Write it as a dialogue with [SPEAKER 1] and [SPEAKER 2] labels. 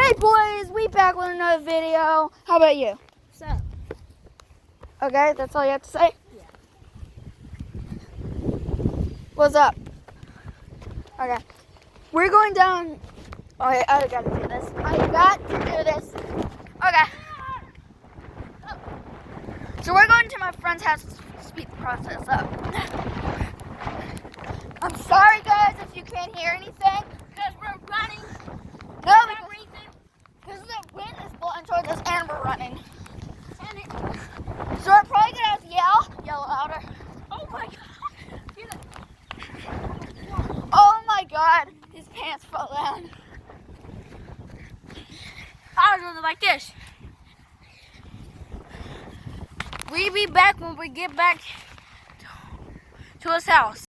[SPEAKER 1] Hey boys, we back with another video. How about you?
[SPEAKER 2] So,
[SPEAKER 1] Okay, that's all you have to say?
[SPEAKER 2] yeah.
[SPEAKER 1] What's up? Okay. We're going down. Okay, I gotta do this. I got to do this. Okay. So we're going to my friend's house to speed the process up. I'm sorry guys if you can't hear anything.
[SPEAKER 2] Because we're running.
[SPEAKER 1] No,
[SPEAKER 2] That reason.
[SPEAKER 1] because the wind is blowing towards us and we're running.
[SPEAKER 2] And it,
[SPEAKER 1] So we're probably gonna have to yell louder.
[SPEAKER 2] oh my god. Feel it.
[SPEAKER 1] Oh my god, his pants fell down.
[SPEAKER 2] I was doing it like this. We'll be back when we get back to his house.